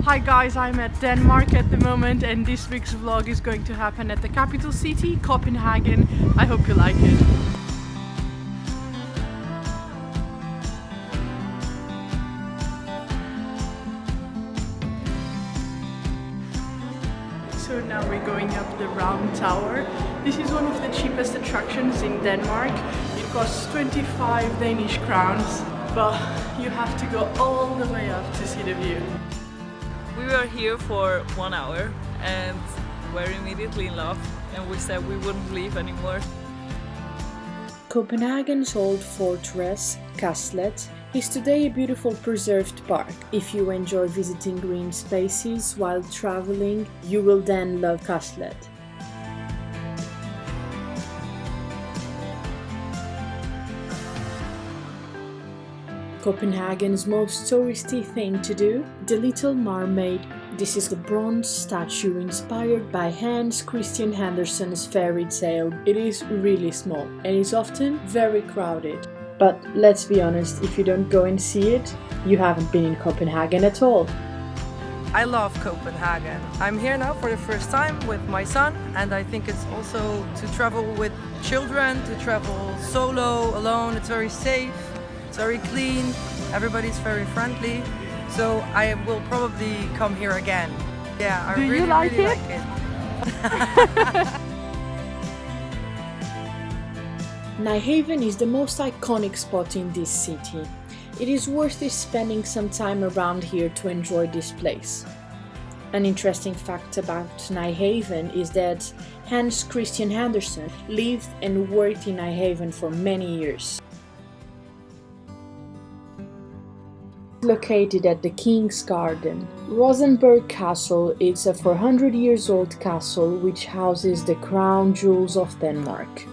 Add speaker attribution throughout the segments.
Speaker 1: Hi guys, I'm at Denmark at the moment and this week's vlog is going to happen at the capital city, Copenhagen. I hope you like it. So now we're going up the round tower. This is one of the cheapest attractions in Denmark. It costs 25 Danish crowns, but you have to go all the way up to see the view.
Speaker 2: We were here for 1 hour and were immediately in love, and we said we wouldn't leave anymore.
Speaker 3: Copenhagen's old fortress, Castlet, is today a beautiful preserved park. If you enjoy visiting green spaces while traveling, you will then love Castlet. Copenhagen's most touristy thing to do, the Little Mermaid. This is the bronze statue inspired by Hans Christian Andersen's fairy tale. It is really small and is often very crowded. But let's be honest, if you don't go and see it, you haven't been in Copenhagen at all.
Speaker 4: I love Copenhagen. I'm here now for the first time with my son, and I think it's also to travel with children, to travel solo, alone. It's very safe. It's very clean, everybody's very friendly, so I will probably come here again. Yeah, I really like it.
Speaker 3: Nyhavn is the most iconic spot in this city. It is worth it spending some time around here to enjoy this place. An interesting fact about Nyhavn is that Hans Christian Andersen lived and worked in Nyhavn for many years. Located at the King's Garden. Rosenborg Castle is a 400 years old castle which houses the crown jewels of Denmark.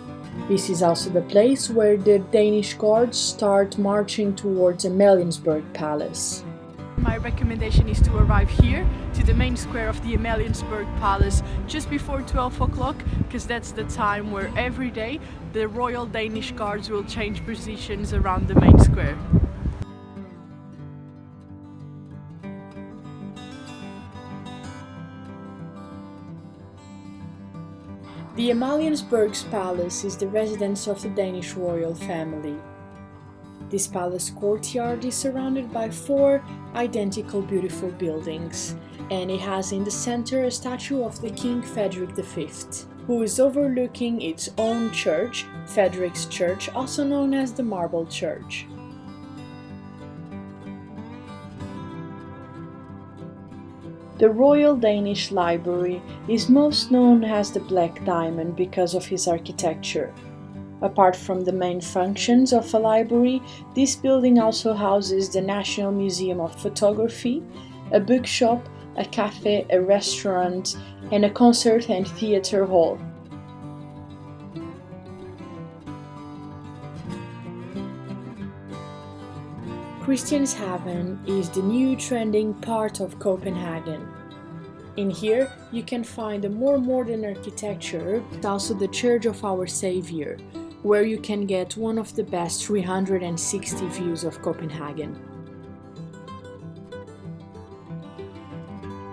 Speaker 3: This is also the place where the Danish guards start marching towards Amaliensborg Palace.
Speaker 1: My recommendation is to arrive here to the main square of the Amaliensborg Palace just before 12 o'clock, because that's the time where every day the Royal Danish Guards will change positions around the main square.
Speaker 3: The Amaliensborg Palace is the residence of the Danish royal family. This palace courtyard is surrounded by 4 identical beautiful buildings, and it has in the center a statue of the King Frederick V, who is overlooking its own church, Frederick's Church, also known as the Marble Church. The Royal Danish Library is most known as the Black Diamond because of its architecture. Apart from the main functions of a library, this building also houses the National Museum of Photography, a bookshop, a cafe, a restaurant, and a concert and theatre hall. Christianshavn is the new trending part of Copenhagen. In here, you can find a more modern architecture, but also the Church of Our Saviour, where you can get one of the best 360 views of Copenhagen.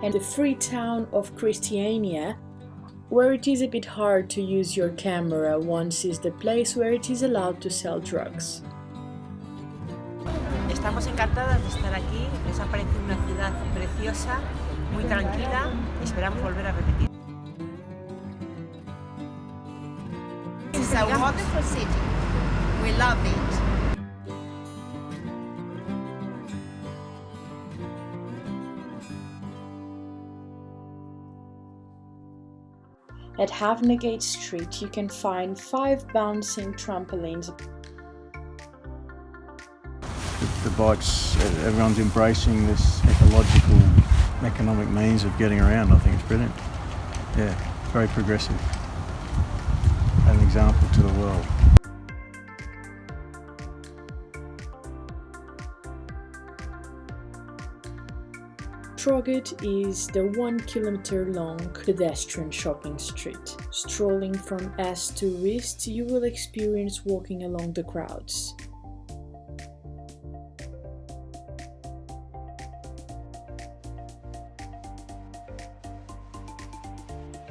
Speaker 3: And the free town of Christiania, where it is a bit hard to use your camera once is the place where it is allowed to sell drugs.
Speaker 5: Estamos encantadas de estar aquí, nos ha parecido una ciudad preciosa, muy tranquila, esperamos volver a repetir.
Speaker 6: It's a wonderful city, we love it.
Speaker 3: At Havnegate Street you can find 5 bouncing trampolines.
Speaker 7: The bikes, everyone's embracing this ecological, economic means of getting around. I think it's brilliant. Yeah, very progressive. example to the world.
Speaker 3: Trogget is the 1 kilometer long pedestrian shopping street. Strolling from east to west, you will experience walking along the crowds.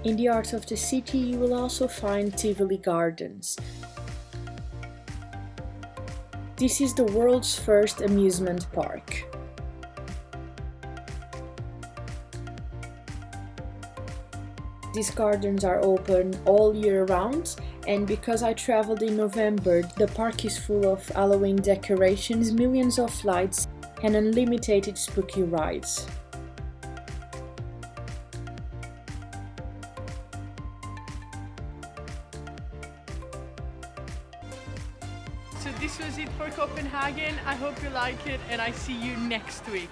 Speaker 3: In the heart of the city, you will also find Tivoli Gardens. This is the world's first amusement park. These gardens are open all year round, and because I traveled in November, the park is full of Halloween decorations, millions of lights, and unlimited spooky rides.
Speaker 1: So this was it for Copenhagen. I hope you like it and I see you next week.